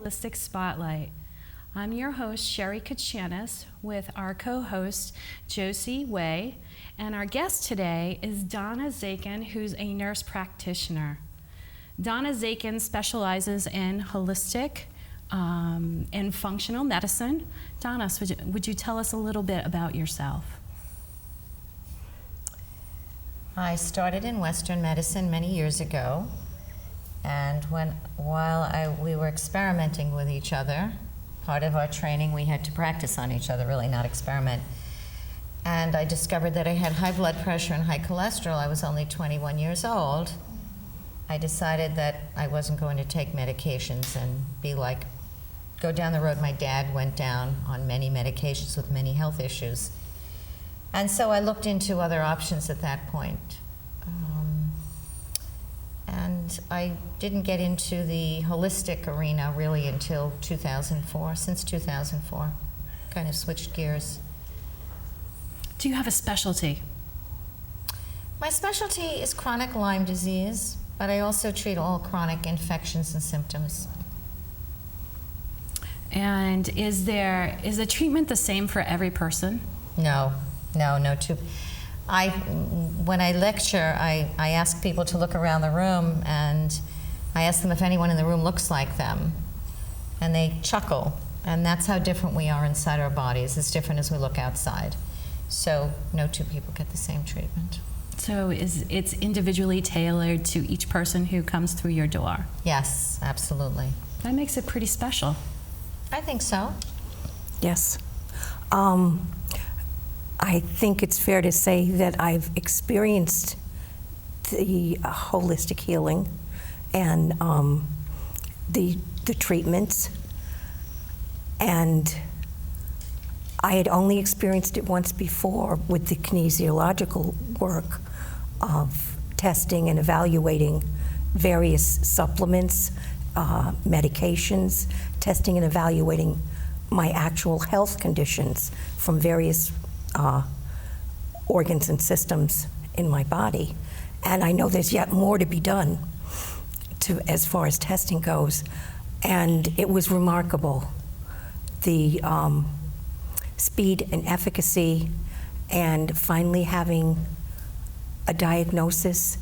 Holistic Spotlight. I'm your host, Sherry Kachanis, with our co-host, Josie Way, and our guest today is Donna Zakin, who's a nurse practitioner. Donna Zakin specializes in holistic and functional medicine. Donna, so would you tell us a little bit about yourself? I started in Western medicine many years ago, and while we were experimenting with each other, part of our training we had to practice on each other, really not experiment. And I discovered that I had high blood pressure and high cholesterol. I was only 21 years old. I decided that I wasn't going to take medications and go down the road my dad went down on many medications with many health issues. And so I looked into other options at that point. And I didn't get into the holistic arena really until 2004, since 2004. Kind of switched gears. Do you have a specialty? My specialty is chronic Lyme disease, but I also treat all chronic infections and symptoms. And is the treatment the same for every person? No. When I lecture, I ask people to look around the room, and I ask them if anyone in the room looks like them, and they chuckle, and that's how different we are inside our bodies, as different as we look outside. So no two people get the same treatment. So it's individually tailored to each person who comes through your door? Yes, absolutely. That makes it pretty special. I think so. Yes. I think it's fair to say that I've experienced the holistic healing and the treatments, and I had only experienced it once before with the kinesiological work of testing and evaluating various supplements, medications, testing and evaluating my actual health conditions from various organs and systems in my body. And I know there's yet more to be done as far as testing goes. And it was remarkable, the speed and efficacy, and finally having a diagnosis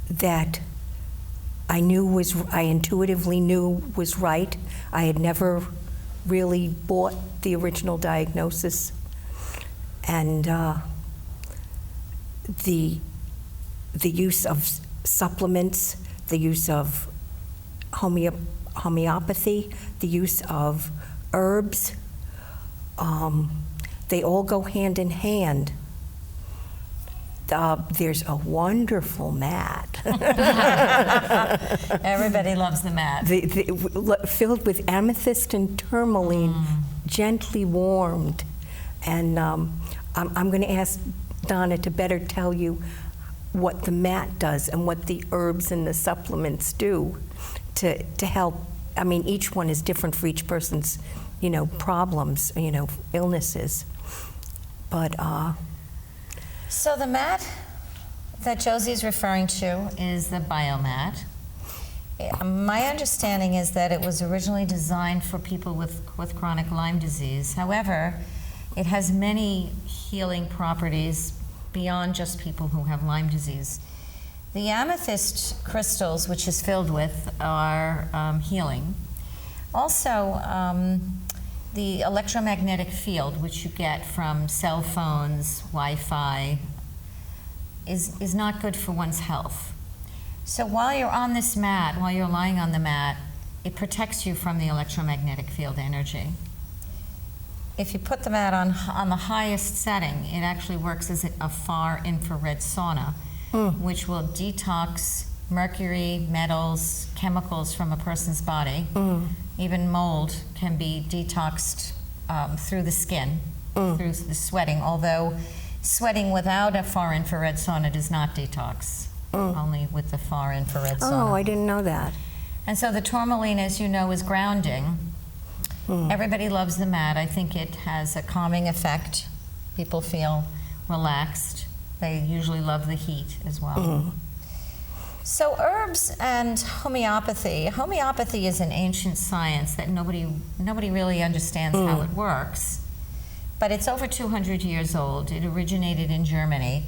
that I intuitively knew was right. I had never really bought the original diagnosis. And the use of supplements, the use of homeopathy, the use of herbs, they all go hand in hand. There's a wonderful mat. Everybody loves the mat. Filled with amethyst and tourmaline, gently warmed. And I'm going to ask Donna to better tell you what the mat does and what the herbs and the supplements do to help. I mean, each one is different for each person's, problems, illnesses. But so the mat that Josie's referring to is the biomat. My understanding is that it was originally designed for people with chronic Lyme disease. However, it has many healing properties beyond just people who have Lyme disease. The amethyst crystals, which is filled with, are healing. Also, the electromagnetic field, which you get from cell phones, Wi-Fi, is not good for one's health. So while you're on this mat, while you're lying on the mat, it protects you from the electromagnetic field energy. If you put the mat on the highest setting, it actually works as a far infrared sauna, which will detox mercury, metals, chemicals from a person's body. Even mold can be detoxed through the skin, through the sweating, although sweating without a far infrared sauna does not detox, only with the far infrared sauna. Oh, I didn't know that. And so the tourmaline, as you know, is grounding. Everybody loves the mat. I think it has a calming effect. People feel relaxed. They usually love the heat as well. So herbs and homeopathy. Homeopathy is an ancient science that nobody really understands how it works. But it's over 200 years old. It originated in Germany.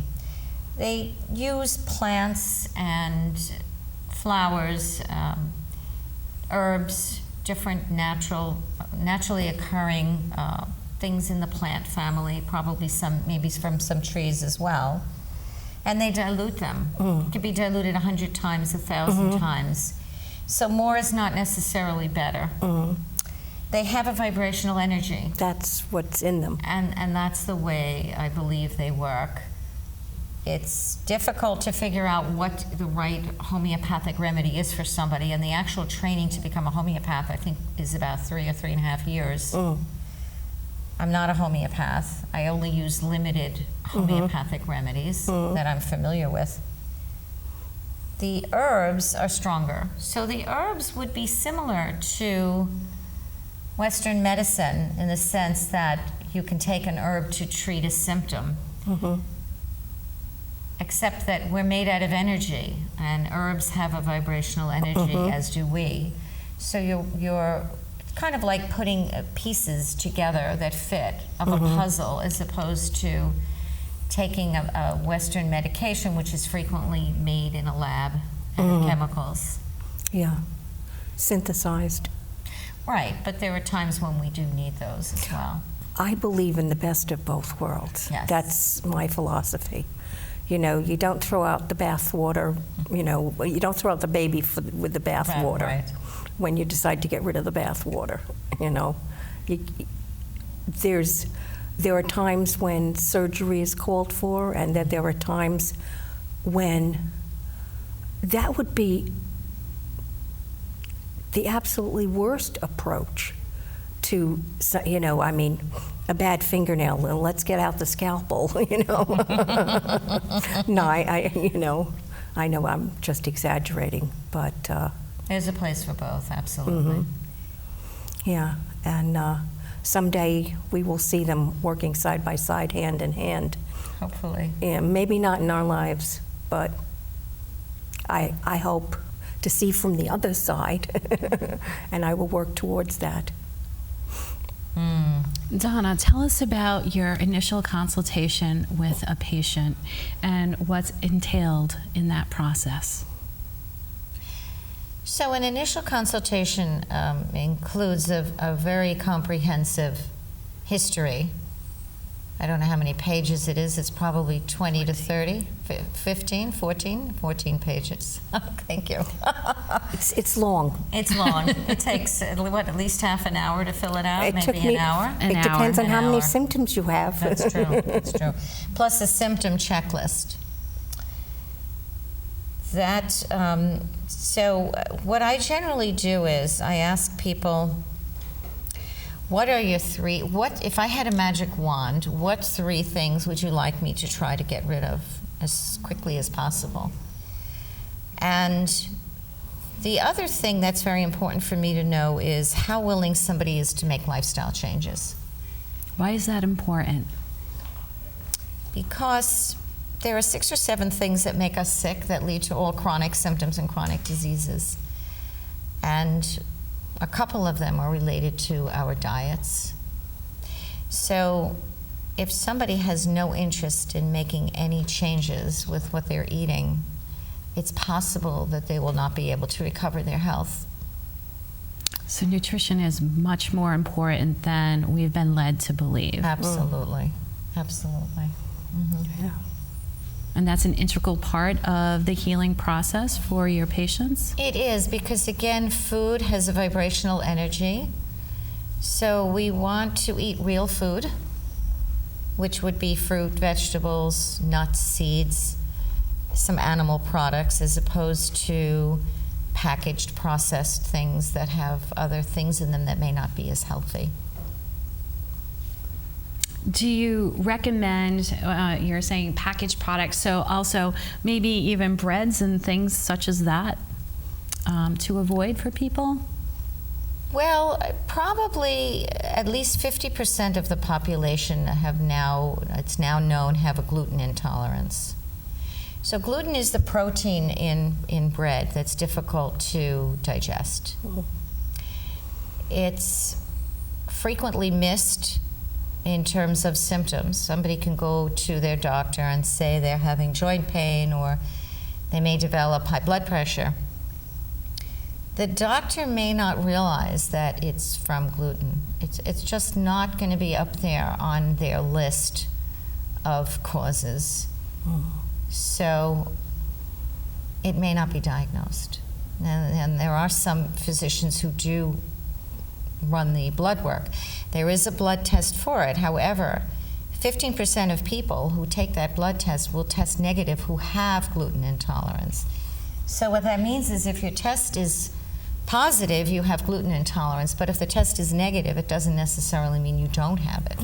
They use plants and flowers, herbs, different naturally occurring things in the plant family, probably maybe from some trees as well. And they dilute them. It could be diluted 100 times, 1,000 times. So more is not necessarily better. They have a vibrational energy. That's what's in them. And that's the way I believe they work. It's difficult to figure out what the right homeopathic remedy is for somebody, and the actual training to become a homeopath, I think, is about 3 or 3.5 years. I'm not a homeopath. I only use limited homeopathic remedies that I'm familiar with. The herbs are stronger. So the herbs would be similar to Western medicine in the sense that you can take an herb to treat a symptom. Except that we're made out of energy, and herbs have a vibrational energy, as do we. So you're kind of like putting pieces together that fit of a puzzle, as opposed to taking a Western medication, which is frequently made in a lab and with chemicals. Yeah, synthesized. Right, but there are times when we do need those as well. I believe in the best of both worlds. Yes. That's my philosophy. You know, you don't throw out the bath water, you know, you don't throw out the baby with the bath water. Right. When you decide to get rid of the bath water, you know. There are times when surgery is called for, and that there are times when that would be the absolutely worst approach to, you know, I mean, a bad fingernail, let's get out the scalpel, you know. No, you know, I know I'm just exaggerating, but. There's a place for both, absolutely. Yeah, and someday we will see them working side by side, hand in hand. Hopefully. Yeah, maybe not in our lives, but I hope to see from the other side, and I will work towards that. Donna, tell us about your initial consultation with a patient and what's entailed in that process. So an initial consultation includes a very comprehensive history. I don't know how many pages it is. It's probably 20 to 30, 15, 14 pages. Thank you. It's long. It's long. It takes, what, at least half an hour to fill it out? It maybe took me, an hour? It depends on how many symptoms you have. That's true. That's true. Plus a symptom checklist. So what I generally do is I ask people, what are your if I had a magic wand, what 3 things would you like me to try to get rid of as quickly as possible? And the other thing that's very important for me to know is how willing somebody is to make lifestyle changes. Why is that important? Because there are 6 or 7 things that make us sick that lead to all chronic symptoms and chronic diseases. And a couple of them are related to our diets. So if somebody has no interest in making any changes with what they're eating, it's possible that they will not be able to recover their health. So nutrition is much more important than we've been led to believe. Absolutely. Absolutely. Yeah. And that's an integral part of the healing process for your patients? It is, because again, food has a vibrational energy. So we want to eat real food, which would be fruit, vegetables, nuts, seeds, some animal products, as opposed to packaged, processed things that have other things in them that may not be as healthy. Do you recommend, you're saying packaged products, so also maybe even breads and things such as that to avoid for people? Well, probably at least 50% of the population it's now known, have a gluten intolerance. So gluten is the protein in bread that's difficult to digest. It's frequently missed in terms of symptoms. Somebody can go to their doctor and say they're having joint pain, or they may develop high blood pressure. The doctor may not realize that it's from gluten. It's just not going to be up there on their list of causes. So it may not be diagnosed. And there are some physicians who do run the blood work. There is a blood test for it. However, 15% of people who take that blood test will test negative who have gluten intolerance. So what that means is if your test is positive, you have gluten intolerance, but if the test is negative, it doesn't necessarily mean you don't have it.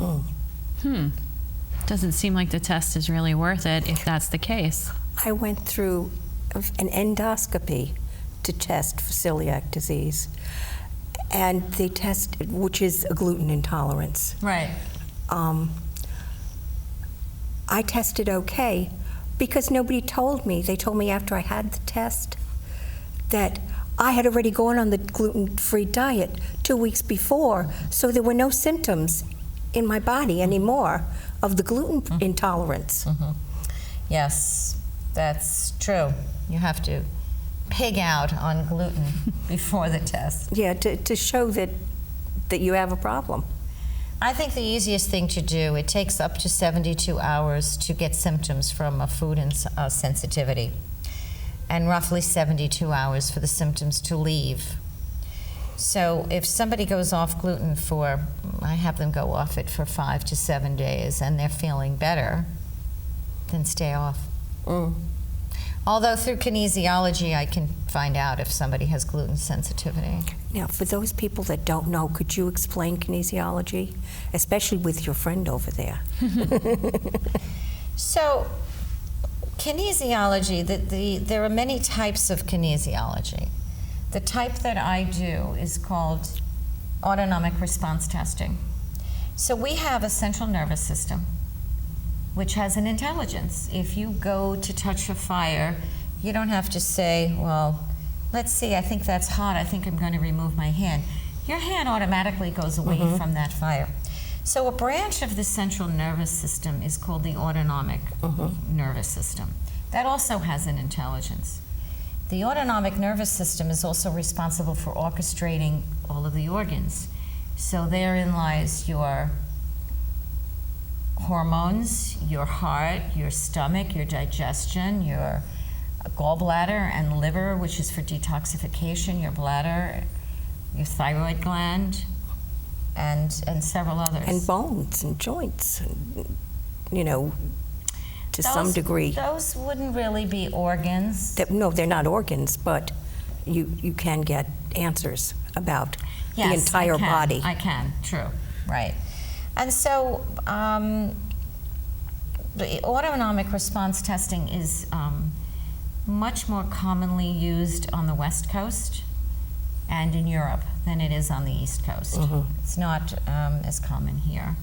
Doesn't seem like the test is really worth it if that's the case. I went through an endoscopy to test for celiac disease, and they tested, which is a gluten intolerance. Right. I tested okay because nobody told me. They told me after I had the test that I had already gone on the gluten-free diet 2 weeks before, so there were no symptoms in my body anymore of the gluten intolerance. Yes, that's true. You have to pig out on gluten before the test. Yeah, to show that you have a problem. I think the easiest thing to do, it takes up to 72 hours to get symptoms from a food sensitivity, and roughly 72 hours for the symptoms to leave. So if somebody goes off gluten for, I have them go off it for 5 to 7 days and they're feeling better, then stay off. Although through kinesiology, I can find out if somebody has gluten sensitivity. Now, for those people that don't know, could you explain kinesiology, especially with your friend over there? So, kinesiology, there are many types of kinesiology. The type that I do is called autonomic response testing. So we have a central nervous system which has an intelligence. If you go to touch a fire, you don't have to say, well, let's see, I think that's hot, I think I'm going to remove my hand. Your hand automatically goes away from that fire. So a branch of the central nervous system is called the autonomic nervous system. That also has an intelligence. The autonomic nervous system is also responsible for orchestrating all of the organs. So therein lies your hormones, your heart, your stomach, your digestion, your gallbladder and liver, which is for detoxification, your bladder, your thyroid gland, and several others. And bones and joints, and, you know, to some degree. Those wouldn't really be organs. No, they're not organs, but you can get answers about the entire body. I can, true, right. And so the autonomic response testing is much more commonly used on the West Coast and in Europe than it is on the East Coast. It's not as common here.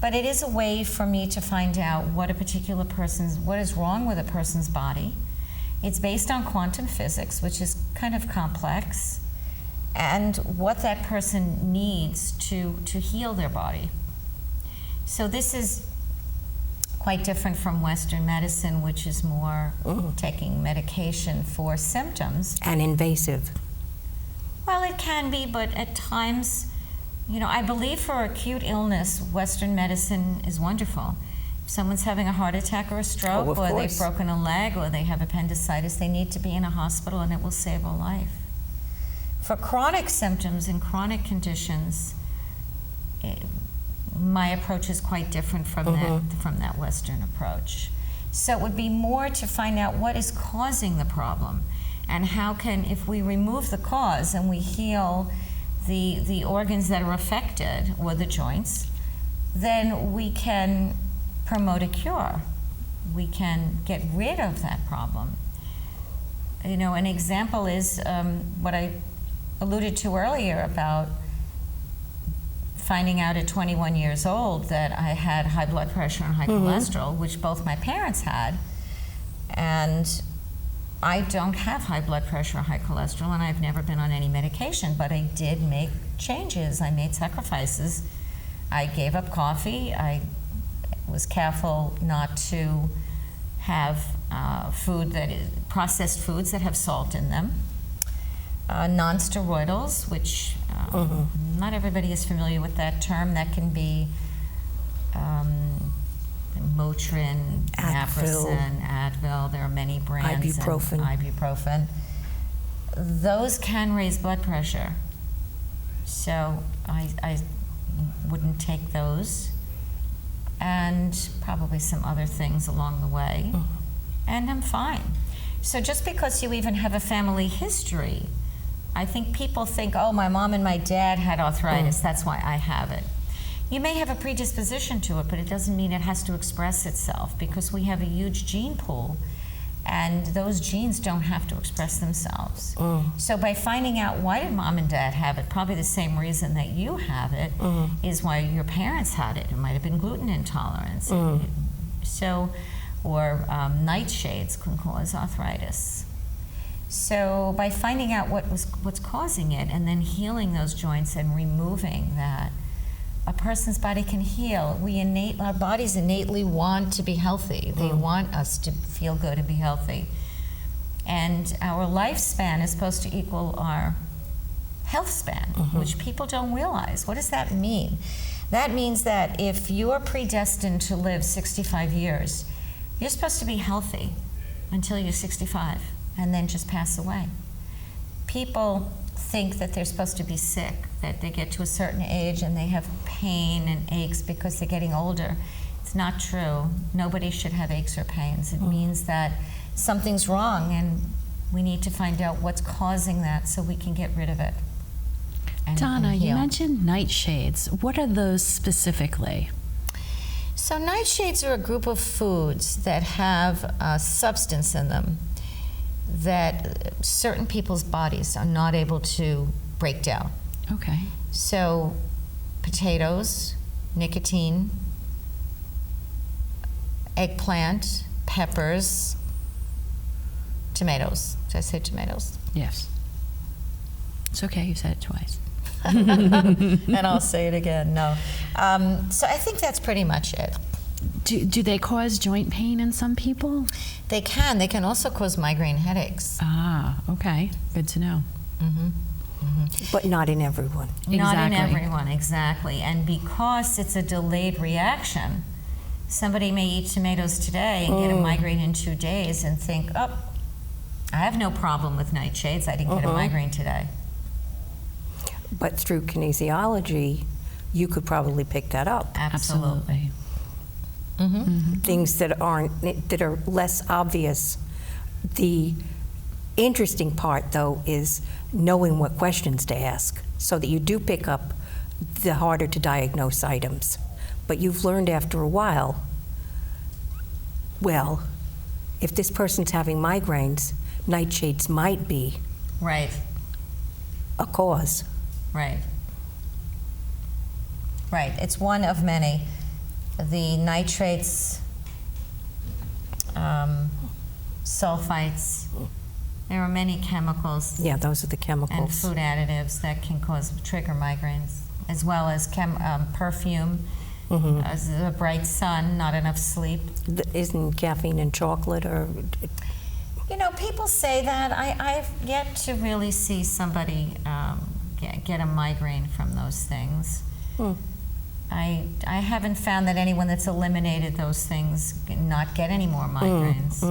But it is a way for me to find out what is wrong with a person's body. It's based on quantum physics, which is kind of complex, and what that person needs to heal their body. So this is quite different from Western medicine, which is more taking medication for symptoms. And invasive. Well, it can be, but at times, you know, I believe for acute illness, Western medicine is wonderful. If someone's having a heart attack or a stroke, or they've broken a leg, or they have appendicitis, they need to be in a hospital, and it will save a life. For chronic symptoms and chronic conditions, my approach is quite different from that Western approach. So it would be more to find out what is causing the problem, and how can, if we remove the cause and we heal the organs that are affected, or the joints, then we can promote a cure. We can get rid of that problem. You know, an example is what I alluded to earlier about finding out at 21 years old that I had high blood pressure and high cholesterol, which both my parents had. And I don't have high blood pressure or high cholesterol, and I've never been on any medication, but I did make changes. I made sacrifices. I gave up coffee. I was careful not to have processed foods that have salt in them. Non-steroidals, which not everybody is familiar with that term. That can be Motrin, Naproxen, Advil. There are many brands. Ibuprofen. Those can raise blood pressure. So I wouldn't take those. And probably some other things along the way. And I'm fine. So just because you even have a family history, I think people think, oh, my mom and my dad had arthritis, that's why I have it. You may have a predisposition to it, but it doesn't mean it has to express itself, because we have a huge gene pool, and those genes don't have to express themselves. So by finding out why did mom and dad have it, probably the same reason that you have it is why your parents had it. It might have been gluten intolerance. So, or nightshades can cause arthritis. So by finding out what's causing it, and then healing those joints and removing that, a person's body can heal. Our bodies innately want to be healthy. They want us to feel good and be healthy. And our lifespan is supposed to equal our health span, which people don't realize. What does that mean? That means that if you are predestined to live 65 years, you're supposed to be healthy until you're 65 and then just pass away. People think that they're supposed to be sick, that they get to a certain age and they have pain and aches because they're getting older. It's not true. Nobody should have aches or pains. It means that something's wrong, and we need to find out what's causing that so we can get rid of it. Donna, you mentioned nightshades. What are those specifically? So nightshades are a group of foods that have a substance in them that certain people's bodies are not able to break down. Okay. So potatoes, nicotine, eggplant, peppers, tomatoes. Did I say tomatoes? Yes. It's okay, you said it twice. And I'll say it again, no. So I think that's pretty much it. Do they cause joint pain in some people? They can. They can also cause migraine headaches. Ah, okay. Good to know. But not in everyone. Not in everyone, exactly. And because it's a delayed reaction, somebody may eat tomatoes today and get a migraine in 2 days and think, oh, I have no problem with nightshades. I didn't get a migraine today. But through kinesiology, you could probably pick that up. Absolutely. Things that are less obvious. The interesting part, though, is knowing what questions to ask, so that you do pick up the harder to diagnose items. But you've learned after a while, well, if this person's having migraines, nightshades might be a cause. Right. It's one of many. The nitrates, sulfites, there are many chemicals. Yeah, those are the chemicals. And food additives that can trigger migraines, as well as perfume, as a bright sun, not enough sleep. Isn't caffeine in chocolate or? You know, people say that. I've yet to really see somebody get a migraine from those things. I haven't found that anyone that's eliminated those things not get any more migraines.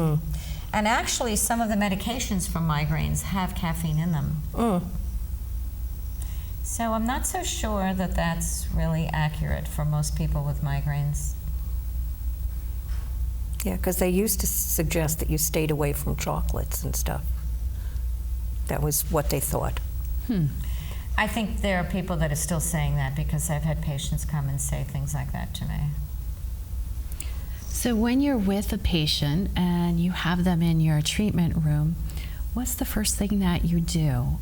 And actually, some of the medications for migraines have caffeine in them. So I'm not so sure that that's really accurate for most people with migraines. Yeah, because they used to suggest that you stayed away from chocolates and stuff. That was what they thought. I think there are people that are still saying that, because I've had patients come and say things like that to me. So when you're with a patient and you have them in your treatment room, what's the first thing that you do?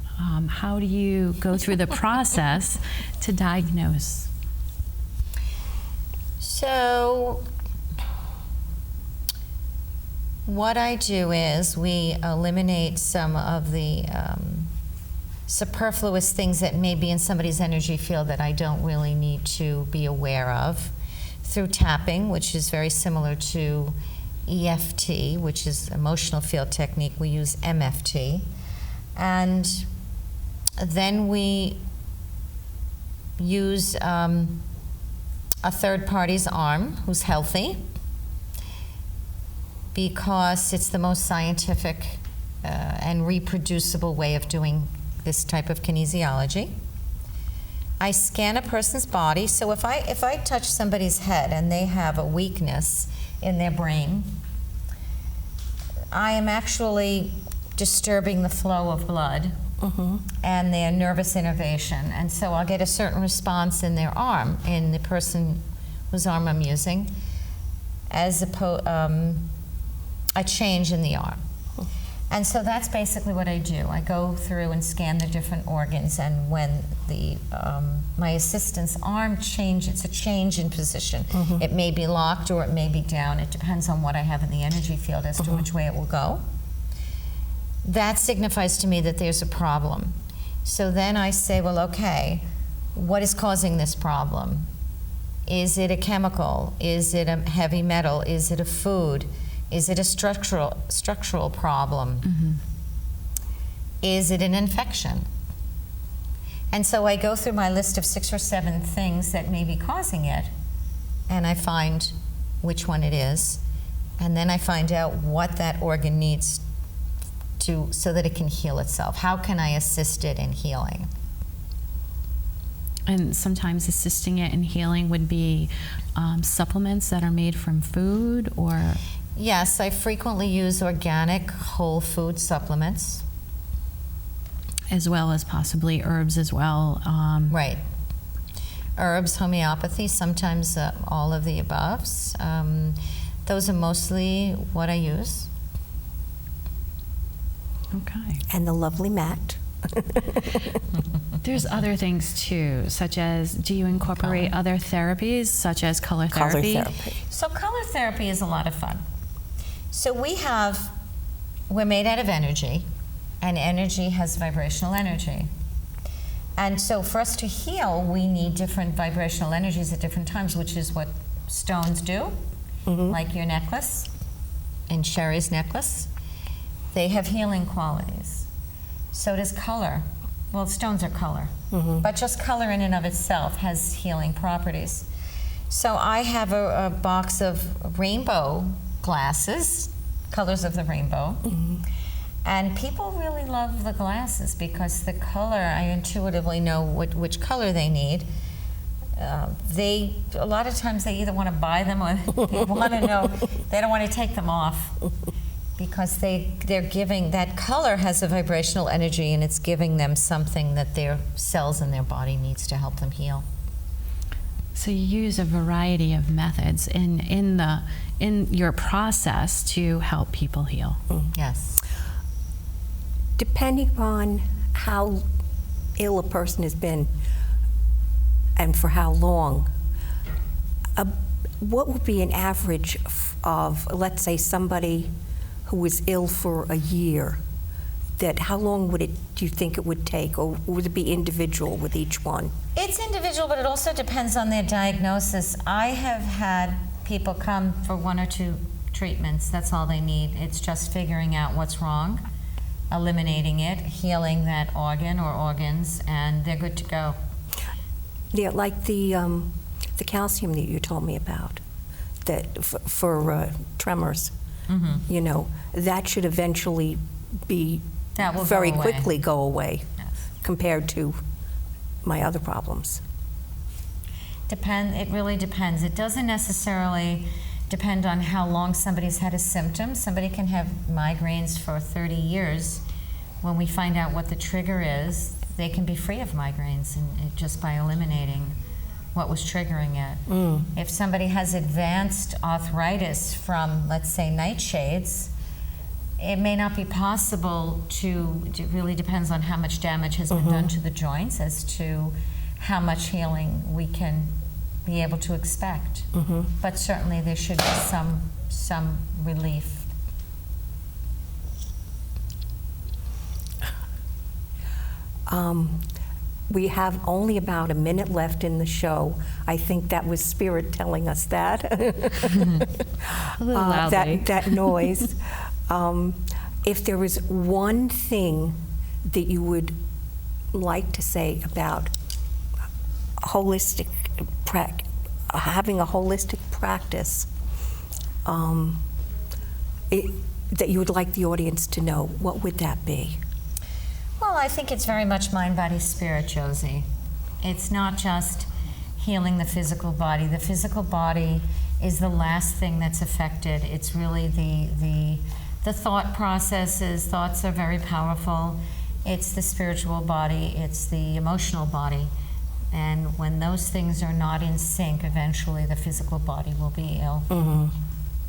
How do you go through the process to diagnose? So What I do is we eliminate some of the superfluous things that may be in somebody's energy field that I don't really need to be aware of through tapping, which is very similar to EFT, which is emotional field technique. We use MFT. And then we use a third party's arm who's healthy, because it's the most scientific and reproducible way of doing this type of kinesiology. I scan a person's body, so if I touch somebody's head and they have a weakness in their brain, I am actually disturbing the flow of blood and their nervous innervation, and so I'll get a certain response in their arm, in the person whose arm I'm using, as a change in the arm. And so that's basically what I do. I go through and scan the different organs, and when the my assistant's arm changes, it's a change in position. It may be locked or it may be down. It depends on what I have in the energy field as to which way it will go. That signifies to me that there's a problem. So then I say, well, okay, what is causing this problem? Is it a chemical? Is it a heavy metal? Is it a food? Is it a structural problem? Is it an infection? And so I go through my list of 6 or 7 things that may be causing it, and I find which one it is, and then I find out what that organ needs to, so that it can heal itself. How can I assist it in healing? And sometimes assisting it in healing would be supplements that are made from food, or? Yes, I frequently use organic whole food supplements. As well as possibly herbs as well. Right. Herbs, homeopathy, sometimes all of the above. Those are mostly what I use. Okay. And the lovely mat. There's other things too, such as, do you incorporate other therapies, such as color therapy? Color therapy. So color therapy is a lot of fun. So we're made out of energy, and energy has vibrational energy. And so for us to heal, we need different vibrational energies at different times, which is what stones do, like your necklace and Sherry's necklace. They have healing qualities. So does color. Well, stones are color, but just color in and of itself has healing properties. So I have a box of rainbow glasses, colors of the rainbow, and people really love the glasses because the color, I intuitively know which color they need. A lot of times they either want to buy them or they want to know, they don't want to take them off, because they're giving, that color has a vibrational energy, and it's giving them something that their cells in their body needs to help them heal. So you use a variety of methods in your process to help people heal. Yes. Depending upon how ill a person has been and for how long, what would be an average of, let's say, somebody who was ill for a year? That how long do you think it would take, or would it be individual with each one? It's individual, but it also depends on their diagnosis. I have had people come for 1 or 2 treatments. That's all they need. It's just figuring out what's wrong, eliminating it, healing that organ or organs, and they're good to go. Yeah, like the calcium that you told me about, that for tremors. You know, that should eventually be That will very go away. quickly go away, Yes. compared to my other problems. It really depends. It doesn't necessarily depend on how long somebody's had a symptom. Somebody can have migraines for 30 years. When we find out what the trigger is, they can be free of migraines just by eliminating what was triggering it. If somebody has advanced arthritis from, let's say, nightshades, it may not be possible it really depends on how much damage has been done to the joints as to how much healing we can be able to expect. But certainly there should be some relief We have only about a minute left in the show. I think that was Spirit telling us that. A little loudly. That noise. If there was one thing that you would like to say about having a holistic practice, that you would like the audience to know, what would that be? Well, I think it's very much mind, body, spirit, Josie. It's not just healing the physical body. The physical body is the last thing that's affected. It's really the thought processes. Thoughts are very powerful. It's the spiritual body. It's the emotional body. And when those things are not in sync, eventually the physical body will be ill. Mm-hmm.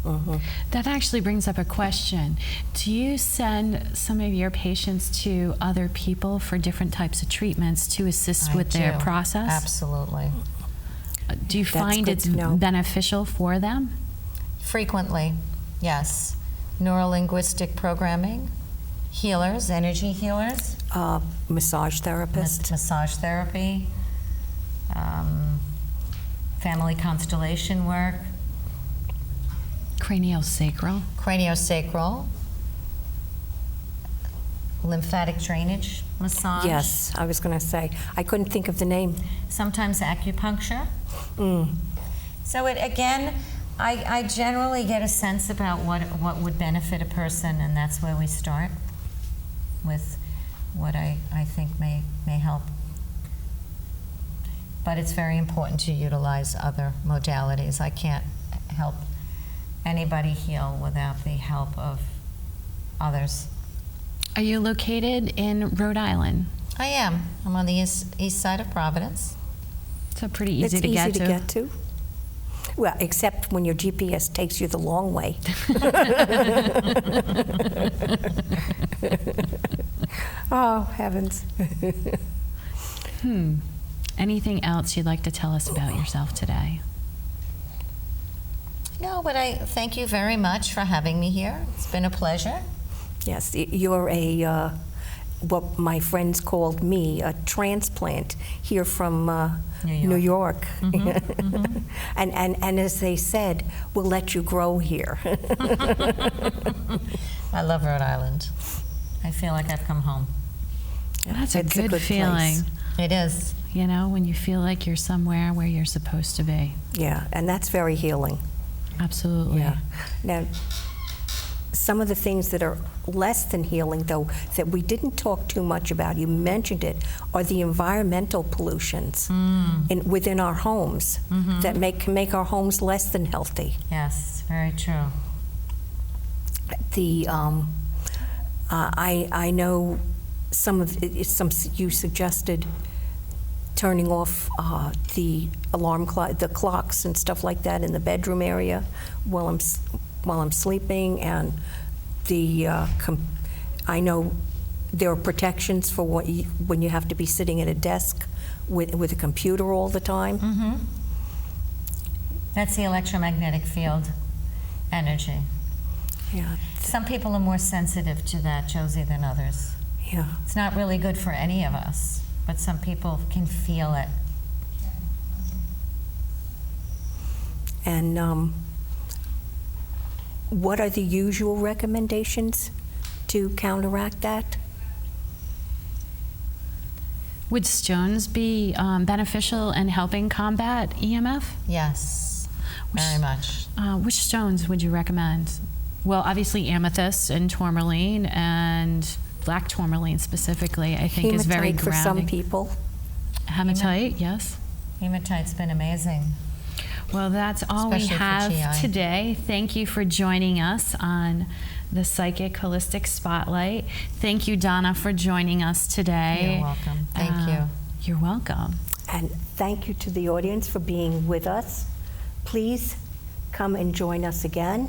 Mm-hmm. That actually brings up a question. Do you send some of your patients to other people for different types of treatments to assist with their process? Absolutely. Do you find it's beneficial for them? Frequently, yes. Neurolinguistic programming, healers, energy healers. Massage therapist. Massage therapy, family constellation work. Craniosacral. Craniosacral. Lymphatic drainage massage. Yes, I was going to say. I couldn't think of the name. Sometimes acupuncture. Mm. So again, I generally get a sense about what would benefit a person, and that's where we start with what I think may help. But it's very important to utilize other modalities. I can't help anybody heal without the help of others. Are you located in Rhode Island? I am. I'm on the east side of Providence. So pretty easy It's to easy get to get to. Well, except when your GPS takes you the long way. Oh, heavens. Anything else you'd like to tell us about yourself today? No, but I thank you very much for having me here. It's been a pleasure. Yes, you're what my friends called me, a transplant here from New York. Mm-hmm, mm-hmm. And as they said, we'll let you grow here. I love Rhode Island. I feel like I've come home. That's a It's good feeling. place. It is. You know, when you feel like you're somewhere where you're supposed to be. Yeah, and that's very healing. Absolutely. Yeah. Now, some of the things that are less than healing, though, that we didn't talk too much about, you mentioned it, are the environmental pollutions within our homes that can make our homes less than healthy. Yes, very true. I know you suggested turning off the alarm clock, the clocks and stuff like that in the bedroom area while I'm sleeping, and I know there are protections for when you have to be sitting at a desk with a computer all the time. Mm-hmm. That's the electromagnetic field energy. Yeah. Some people are more sensitive to that, Josie, than others. Yeah. It's not really good for any of us, but some people can feel it. And what are the usual recommendations to counteract that? Would stones be beneficial in helping combat EMF? Yes, very much. Which stones would you recommend? Well, obviously amethyst and tourmaline, and black tourmaline specifically, I think is very Hematite for some grounding. people. Hematite, yes. Hematite's been amazing. Well, that's all Especially we for have GI. today. Thank you for joining us on the Psychic Holistic Spotlight. Thank you, Donna, for joining us today. You're welcome. Thank you. You're welcome. And thank you to the audience for being with us. Please come and join us again.